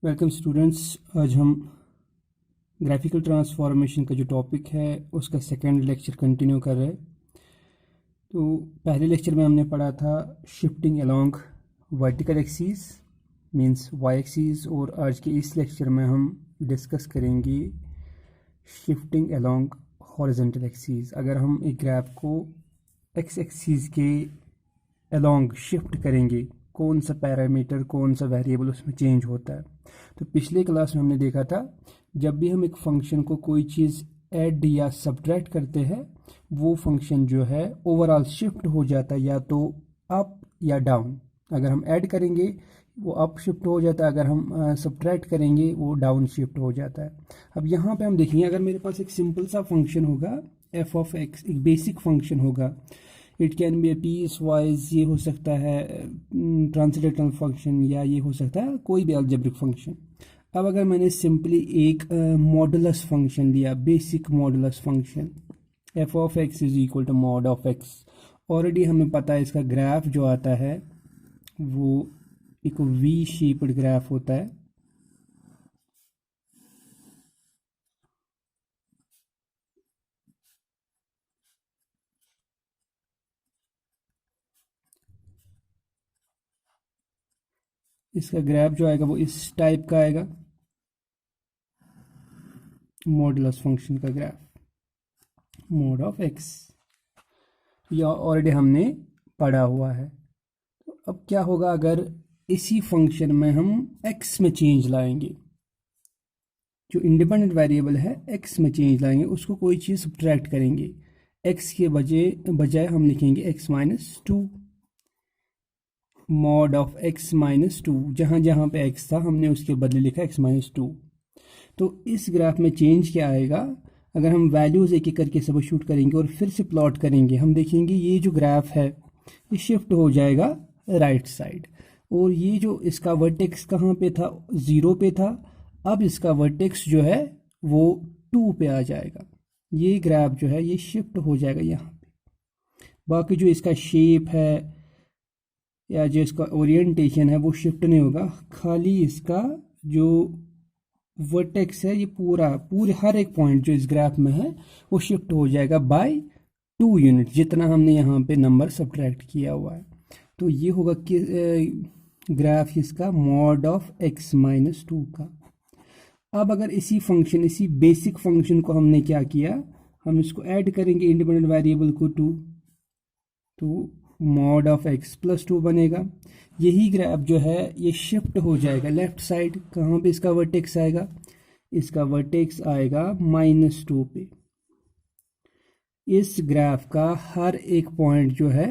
Welcome students. आज हम graphical transformation का जो टॉपिक है उसका सेकंड लेक्चर कंटिन्यू कर रहे हैं। तो पहले लेक्चर में हमने पढ़ा था shifting along vertical axis means Y axis, और आज के इस लेक्चर में हम डिस्कस करेंगे शिफ्टिंग अलोंग हॉरिजॉन्टल एक्सिस। अगर हम एक ग्राफ को एक्स एक्सिस के अलोंग शिफ्ट करेंगे, कौन सा पैरामीटर कौन सा वेरिएबल उसमें चेंज होता है। तो पिछले क्लास में हमने देखा था जब भी हम एक फंक्शन को कोई चीज़ ऐड या सब्ट्रैक्ट करते हैं, वो फंक्शन जो है ओवरऑल शिफ्ट हो जाता है या तो अप या डाउन। अगर हम ऐड करेंगे वो अप शिफ्ट हो जाता है, अगर हम सब्ट्रैक्ट करेंगे वो डाउन शिफ्ट हो जाता है। अब यहाँ पे हम देखेंगे, अगर मेरे पास एक सिंपल सा फंक्शन होगा एफ ऑफ एक्स, एक बेसिक फंक्शन होगा, it can be a piecewise, ये हो सकता है ट्रांसेंडेंटल फंक्शन या ये हो सकता है कोई भी अलजेब्रिक फंक्शन। अब अगर मैंने सिंपली एक मॉडुलस फंक्शन लिया, basic modulus function F of X is equal to mod of X, already हमें पता है इसका ग्राफ जो आता है वो एक वी शेप्ड ग्राफ होता है। इसका ग्राफ जो आएगा वो इस टाइप का आएगा, मॉडुलस फंक्शन का ग्राफ मॉड ऑफ एक्स, यह ऑलरेडी हमने पढ़ा हुआ है। तो अब क्या होगा अगर इसी फंक्शन में हम x में चेंज लाएंगे, जो इंडिपेंडेंट वेरिएबल है x में चेंज लाएंगे, उसको कोई चीज़ सब्ट्रैक्ट करेंगे, x के बजाय हम लिखेंगे x minus two, mod of x minus two, जहाँ जहाँ पे x था हमने उसके बदले लिखा x माइनस टू। तो इस ग्राफ में चेंज क्या आएगा, अगर हम वैल्यूज़ एक एक करके सबस्टिट्यूट करेंगे और फिर से प्लॉट करेंगे, हम देखेंगे ये जो ग्राफ है ये शिफ्ट हो जाएगा राइट साइड, और ये जो इसका वर्टेक्स कहाँ पे था, ज़ीरो पे था, अब इसका वर्टेक्स जो है वो टू पे आ जाएगा। ये ग्राफ जो है ये शिफ्ट हो जाएगा यहाँ पे। बाकी जो इसका शेप है या जो इसका ओरिएंटेशन है वो शिफ्ट नहीं होगा, खाली इसका जो वर्टेक्स है ये पूरे हर एक पॉइंट जो इस ग्राफ में है वो शिफ्ट हो जाएगा बाय 2 यूनिट, जितना हमने यहाँ पे नंबर सब्ट्रैक्ट किया हुआ है। तो ये होगा कि ग्राफ इसका mod of x minus two का। अब अगर इसी फंक्शन, इसी बेसिक फंक्शन को हमने क्या किया, हम इसको ऐड करेंगे इंडिपेंडेंट वेरिएबल को 2, तो mod of x plus two बनेगा। यही ग्राफ जो है ये शिफ्ट हो जाएगा लेफ्ट साइड, कहाँ पे इसका वर्टेक्स आएगा, इसका वर्टेक्स आएगा माइनस टू पे। इस ग्राफ का हर एक पॉइंट जो है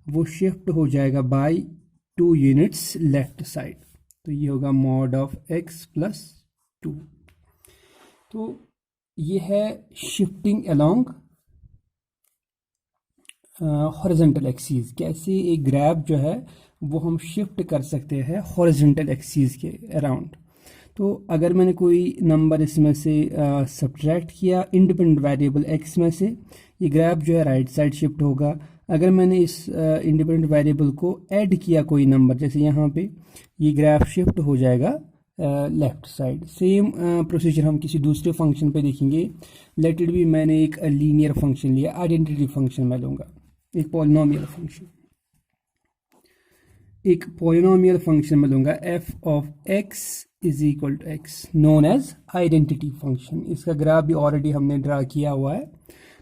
वो शिफ्ट हो जाएगा बाय 2 यूनिट्स लेफ्ट साइड, तो ये होगा mod of x plus two. तो ये है शिफ्टिंग अलोंग हॉरिजॉन्टल एक्सिस, कैसे एक ग्राफ जो है वो हम शिफ्ट कर सकते हैं हॉरिजॉन्टल एक्सिस के अराउंड। तो अगर मैंने कोई नंबर इसमें से सब्ट्रैक्ट किया इंडिपेंडेंट वेरिएबल x में से, ये ग्राफ जो है राइट साइड शिफ्ट होगा। अगर मैंने इस इंडिपेंडेंट वेरिएबल को ऐड किया कोई नंबर, जैसे यहाँ पे, ये ग्राफ शिफ्ट हो जाएगा लेफ्ट साइड। सेम प्रोसीजर हम किसी दूसरे फंक्शन पे देखेंगे। लेट इट बी, मैंने एक लीनियर फंक्शन लिया, आइडेंटिटी फंक्शन मैं लूँगा, एक पॉलिनोमियल फंक्शन, एक पॉलिनोमियल फंक्शन में लूँगा f of x is equal to x, known as identity function. इसका ग्राफ भी ऑलरेडी हमने ड्रा किया हुआ है,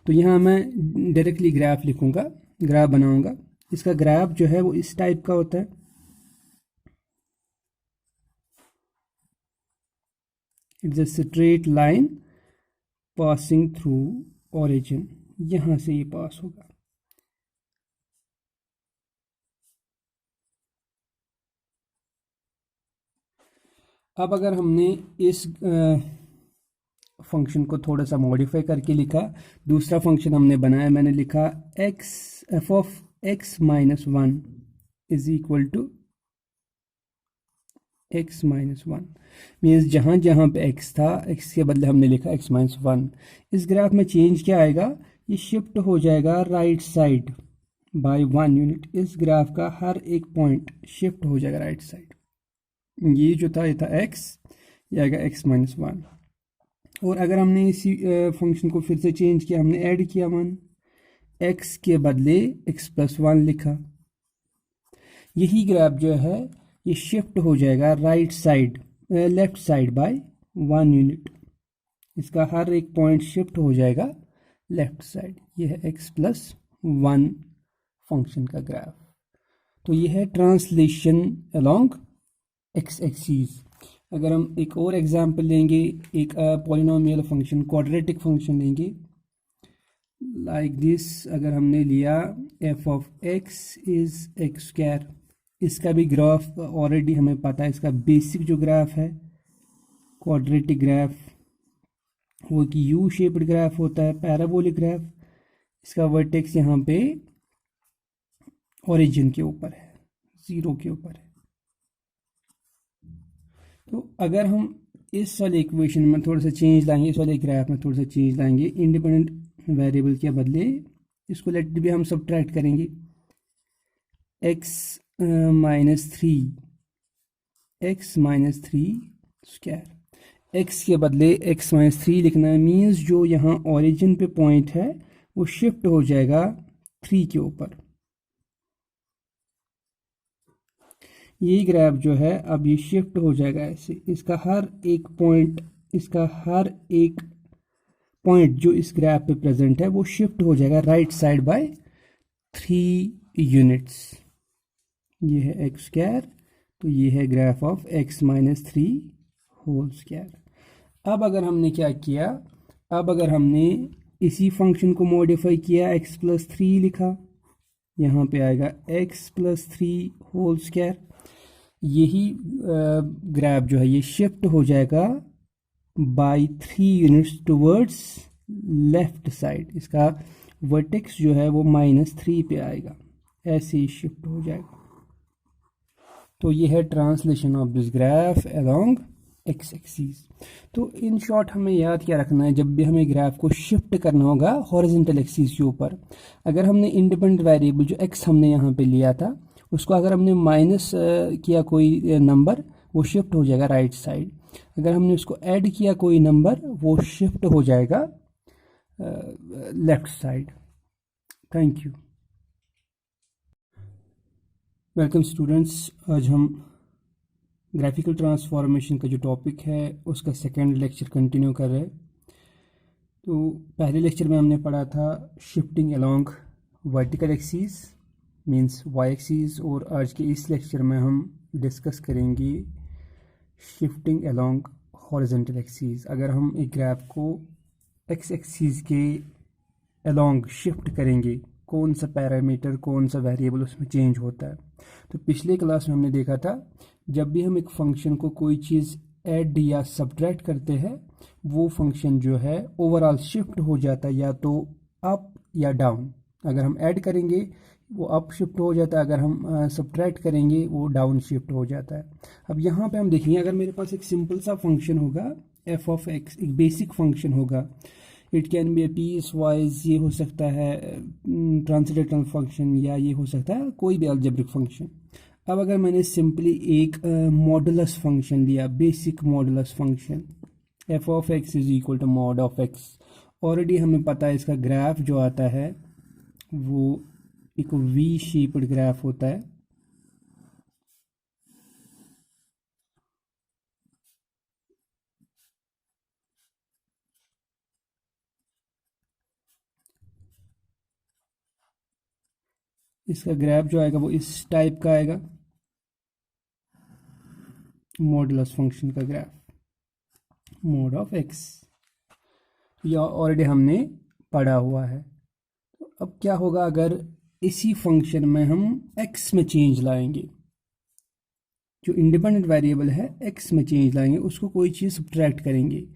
तो यहाँ मैं डायरेक्टली ग्राफ लिखूँगा, ग्राफ बनाऊँगा। इसका ग्राफ जो है वो इस टाइप का होता है, it's a straight line passing through origin, यहाँ से ये पास होगा। अब अगर हमने इस फंक्शन को थोड़ा सा मॉडिफाई करके लिखा, दूसरा फंक्शन हमने बनाया, मैंने लिखा x f of x minus one is equal to x minus one, means जहाँ जहाँ पे x था x के बदले हमने लिखा x माइनस वन। इस ग्राफ में चेंज क्या आएगा, ये शिफ्ट हो जाएगा राइट साइड बाय 1 यूनिट। इस ग्राफ का हर एक पॉइंट शिफ्ट हो जाएगा राइट साइड। ये जो था ये था x, ये आएगा x-1। और अगर हमने इसी फंक्शन को फिर से चेंज किया, हमने ऐड किया 1, x के बदले x+1 लिखा, यही ग्राफ जो है ये शिफ्ट हो जाएगा right side left side by 1 unit. इसका हर एक पॉइंट शिफ्ट हो जाएगा लेफ्ट साइड। ये है x+1 फंक्शन का ग्राफ। तो ये है ट्रांसलेशन अलोंग x एक्सिस। अगर हम एक और एग्जांपल लेंगे, एक पॉलिनोमियल फंक्शन, क्वाड्रेटिक फंक्शन लेंगे लाइक दिस। अगर हमने लिया f of x is x², इसका भी ग्राफ ऑलरेडी हमें पता है। इसका बेसिक जो ग्राफ है क्वाड्रेटिक ग्राफ वो कि यू शेप्ड ग्राफ होता है, पैराबोलिक ग्राफ। इसका वर्टेक्स यहाँ पे ओरिजिन के ऊपर है, 0 के ऊपर है। तो अगर हम इस वाले इक्वेशन में थोड़ा सा चेंज लाएंगे, इस वाले ग्राफ में थोड़ा सा चेंज लाएंगे, इंडिपेंडेंट वेरिएबल के बदले इसको लेट भी हम सब्ट्रैक्ट करेंगे, x-3 x के बदले x-3 लिखना मीन्स जो यहाँ ओरिजिन पे पॉइंट है वो शिफ्ट हो जाएगा 3 के ऊपर। ये ग्राफ जो है अब ये शिफ्ट हो जाएगा ऐसे। इसका हर एक पॉइंट जो इस ग्राफ पे प्रेजेंट है वो शिफ्ट हो जाएगा राइट साइड बाय 3 यूनिट्स। ये है x², तो ये है graph of x-3 whole square. अब अगर हमने क्या किया, अब अगर हमने इसी फंक्शन को मॉडिफाई किया, x+3 लिखा, यहाँ पे आएगा x+3 होल स्क्वायर। यही ग्राफ जो है ये शिफ्ट हो जाएगा by 3 units towards left side. इसका वर्टेक्स जो है वो -3 पे आएगा, ऐसे ही शिफ्ट हो जाएगा। तो ये है translation of this graph along x axis. तो इन शॉर्ट हमें याद क्या रखना है, जब भी हमें ग्राफ को शिफ्ट करना होगा हॉरिजॉन्टल एक्सिस के ऊपर, अगर हमने इंडिपेंडेंट वेरिएबल जो x हमने यहाँ पे लिया था उसको अगर हमने माइनस किया कोई नंबर, वो शिफ्ट हो जाएगा राइट साइड। अगर हमने उसको ऐड किया कोई नंबर, वो शिफ्ट हो जाएगा left side. Thank you. Welcome students, आज हम ग्राफिकल ट्रांसफॉर्मेशन का जो टॉपिक है उसका सेकेंड लेक्चर कंटिन्यू कर रहे हैं। तो पहले लेक्चर में हमने पढ़ा था shifting along vertical axis means y axis, और आज के इस लेक्चर में हम डिस्कस करेंगे शिफ्टिंग अलोंग हॉरिजॉन्टल एक्सिस। अगर हम एक ग्राफ को x एक्सिस के अलोंग शिफ्ट करेंगे, कौन सा पैरामीटर, कौन सा वेरिएबल उसमें चेंज होता है। तो पिछले क्लास में हमने देखा था जब भी हम एक फंक्शन को कोई चीज़ ऐड या सब्ट्रैक्ट करते हैं, वो फंक्शन जो है ओवरऑल शिफ्ट हो जाता है या तो अप या डाउन। अगर हम ऐड करेंगे वो अप शिफ्ट हो जाता है, अगर हम सब्ट्रैक्ट करेंगे वो डाउन शिफ्ट हो जाता है। अब यहाँ पे हम देखेंगे, अगर मेरे पास एक सिंपल सा फंक्शन होगा f ऑफ x, एक बेसिक फंक्शन होगा, it can be a piecewise, ये हो सकता है ट्रांसलेटल फंक्शन, या ये हो सकता है कोई भी अलजेब्रिक फंक्शन। अब अगर मैंने सिंपली एक मॉडुलस फंक्शन लिया, basic modulus function, f of x is equal to mod of x, already हमें पता है इसका ग्राफ जो आता है वो एक वी शेप्ड ग्राफ होता है। इसका ग्राफ जो आएगा वो इस टाइप का आएगा, मॉडुलस फंक्शन का ग्राफ, मॉड ऑफ x, यह ऑलरेडी हमने पढ़ा हुआ है। तो अब क्या होगा अगर इसी फंक्शन में हम x में चेंज लाएंगे, जो इंडिपेंडेंट वेरिएबल है x में चेंज लाएंगे, उसको कोई चीज़ सब्ट्रैक्ट करेंगे,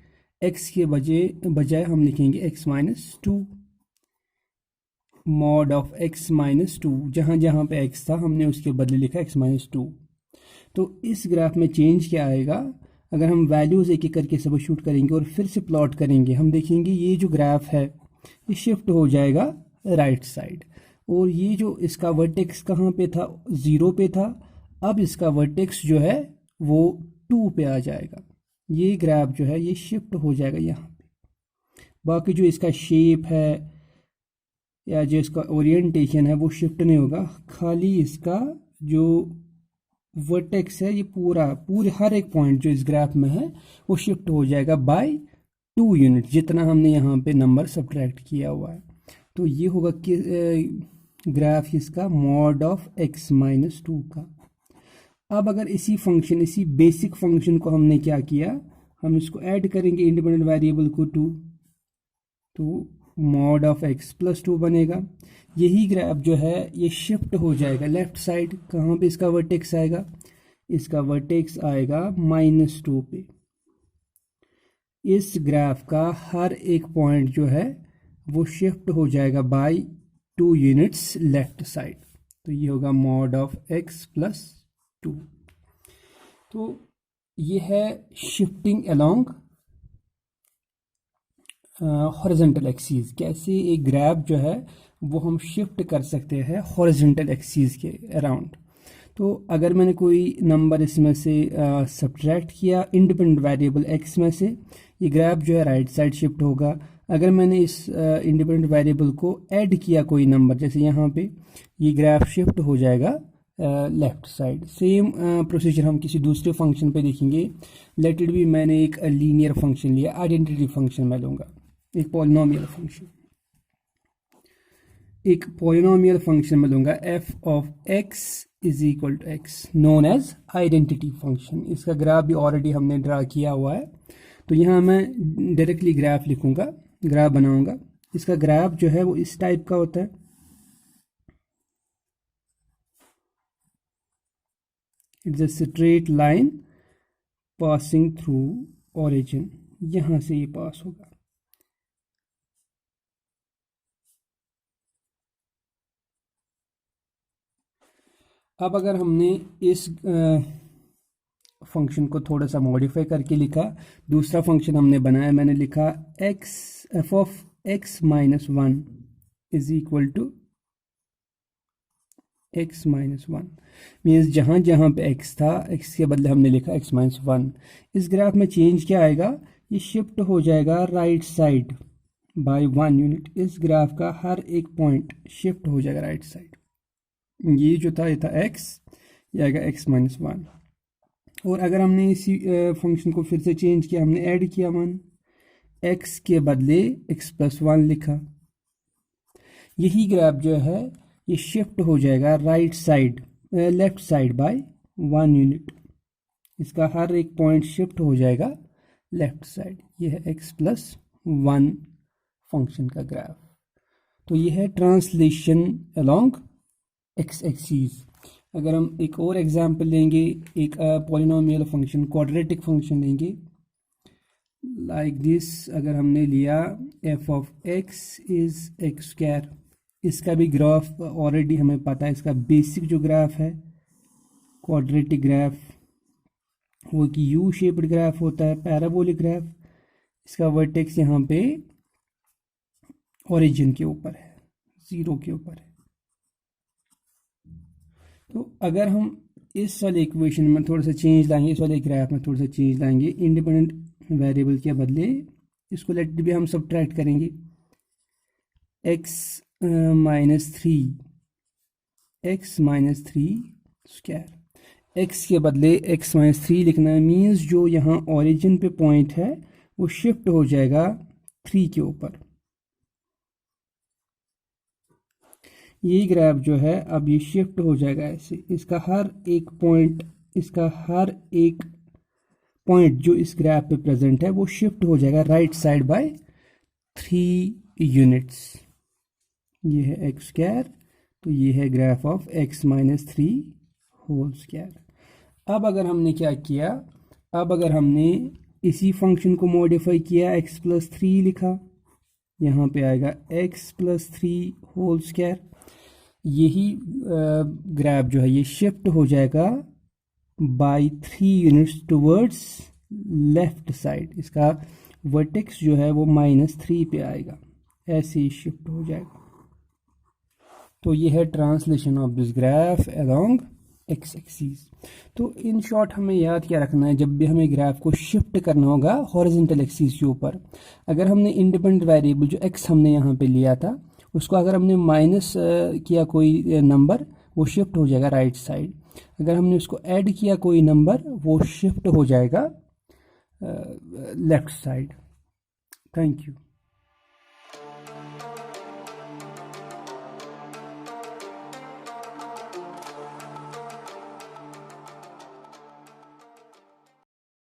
x के बजाय हम लिखेंगे x-2, मॉड ऑफ x-2, जहाँ जहाँ पे x था हमने उसके बदले लिखा x-2। तो इस ग्राफ में चेंज क्या आएगा, अगर हम वैल्यूज़ एक एक करके सबस्टिट्यूट करेंगे और फिर से प्लॉट करेंगे, हम देखेंगे ये जो ग्राफ है ये शिफ्ट हो जाएगा राइट साइड, और ये जो इसका वर्टेक्स कहाँ पे था, 0 पे था, अब इसका वर्टेक्स जो है वो 2 पे आ जाएगा। ये ग्राफ जो है ये शिफ्ट हो जाएगा यहाँ पे। बाकी जो इसका शेप है या जो इसका ओरिएंटेशन है वो शिफ्ट नहीं होगा, खाली इसका जो वर्टेक्स है ये पूरे हर एक पॉइंट जो इस ग्राफ में है वो शिफ्ट हो जाएगा बाय 2 यूनिट, जितना हमने यहाँ पे नंबर सब्ट्रैक्ट किया हुआ है। तो ये होगा कि ग्राफ इसका मॉड ऑफ x माइनस 2 का। अब अगर इसी बेसिक फंक्शन को हमने क्या किया, हम इसको ऐड करेंगे इंडिपेंडेंट वेरिएबल को 2, तो मॉड ऑफ x प्लस 2 बनेगा। यही ग्राफ जो है ये शिफ्ट हो जाएगा लेफ्ट साइड। कहाँ पे इसका वर्टेक्स आएगा, इसका वर्टेक्स आएगा -2 पे। इस ग्राफ का हर एक पॉइंट जो है वो शिफ्ट हो जाएगा बाय 2 यूनिट्स लेफ्ट साइड। तो ये होगा मॉड ऑफ x प्लस 2। तो ये है शिफ्टिंग अलोंग हॉरिजॉन्टल एक्सिस। कैसे एक ग्राफ जो है वो हम शिफ्ट कर सकते हैं हॉरिजॉन्टल एक्सिस के अराउंड। तो अगर मैंने कोई नंबर इसमें से सब्ट्रैक्ट किया इंडिपेंडेंट वेरिएबल x में से, ये ग्राफ जो है राइट साइड शिफ्ट होगा। अगर मैंने इस इंडिपेंडेंट वेरिएबल को ऐड किया कोई नंबर, जैसे यहाँ पे, ये ग्राफ शिफ्ट हो जाएगा लेफ्ट साइड। सेम प्रोसीजर हम किसी दूसरे फंक्शन पे देखेंगे। लेट इट बी, मैंने एक लीनियर फंक्शन लिया, आइडेंटिटी फंक्शन मैं लूँगा, एक पॉलिनोमियल फंक्शन में लूँगा f of x is equal to x, known as identity function. इसका ग्राफ भी ऑलरेडी हमने ड्रा किया हुआ है। तो यहाँ मैं डायरेक्टली ग्राफ लिखूँगा, ग्राफ बनाऊँगा। इसका ग्राफ जो है वो इस टाइप का होता है। It's a straight line passing through origin, यहाँ से ये पास होगा। अब अगर हमने इस फंक्शन को थोड़ा सा मॉडिफाई करके लिखा, दूसरा फंक्शन हमने बनाया, मैंने लिखा f of x minus 1 is equal to x minus 1। Means जहाँ जहाँ पे x था, x के बदले हमने लिखा x माइनस 1। इस ग्राफ में चेंज क्या आएगा, ये शिफ्ट हो जाएगा राइट साइड बाय 1 यूनिट। इस ग्राफ का हर एक पॉइंट शिफ्ट हो जाएगा राइट साइड। ये जो था, ये था x, ये आएगा x माइनस 1। और अगर हमने इसी फंक्शन को फिर से चेंज किया, हमने ऐड किया 1, x के बदले x प्लस 1 लिखा, यही ग्राफ जो है ये शिफ्ट हो जाएगा right side left side by 1 unit. इसका हर एक पॉइंट शिफ्ट हो जाएगा लेफ्ट साइड। ये है x प्लस 1 फंक्शन का ग्राफ। तो ये है ट्रांसलेशन अलोंग x एक्सिस। अगर हम एक और एग्जांपल लेंगे, एक पॉलिनोमियल फंक्शन, क्वाड्रेटिक फंक्शन लेंगे लाइक दिस। अगर हमने लिया f of x is x square, इसका भी ग्राफ ऑलरेडी हमें पता है। इसका बेसिक जो ग्राफ है क्वाड्रेटिक ग्राफ वो कि यू शेप्ड ग्राफ होता है, पैराबोलिक ग्राफ। इसका वर्टेक्स यहाँ पे ओरिजिन के ऊपर है, 0 के ऊपर है। तो अगर हम इस वाले इक्वेशन में थोड़ा सा चेंज लाएंगे, इस वाले ग्राफ में थोड़ा सा चेंज लाएंगे, इंडिपेंडेंट वेरिएबल के बदले इसको लेट भी हम सब्ट्रैक्ट करेंगे, x माइनस 3 स्क्वायर। x के बदले x माइनस 3 लिखना है। मीन्स जो यहाँ ओरिजिन पे पॉइंट है वो शिफ्ट हो जाएगा 3 के ऊपर। ये ग्राफ जो है अब ये शिफ्ट हो जाएगा ऐसे। इसका हर एक पॉइंट जो इस ग्राफ पे प्रेजेंट है वो शिफ्ट हो जाएगा राइट साइड बाय 3 यूनिट्स। ये है x स्क्वायर, तो ये है graph of x minus 3 whole square. अब अगर हमने क्या किया, अब अगर हमने इसी फंक्शन को मॉडिफाई किया, x प्लस 3 लिखा, यहाँ पे आएगा x प्लस 3 होल स्क्वायर। यही ग्राफ जो है ये शिफ्ट हो जाएगा by 3 units towards left side. इसका वर्टेक्स जो है वो -3 पे आएगा, ऐसे ही शिफ्ट हो जाएगा। तो ये है translation of this graph along x axes. तो इन शॉर्ट हमें याद क्या रखना है, जब भी हमें ग्राफ को शिफ्ट करना होगा हॉरिजॉन्टल एक्सिस के ऊपर, अगर हमने इंडिपेंडेंट वेरिएबल जो एक्स हमने यहाँ पे लिया था उसको अगर हमने माइनस किया कोई नंबर, वो शिफ्ट हो जाएगा राइट साइड। अगर हमने उसको ऐड किया कोई नंबर, वो शिफ्ट हो जाएगा लेफ्ट साइड। Thank you.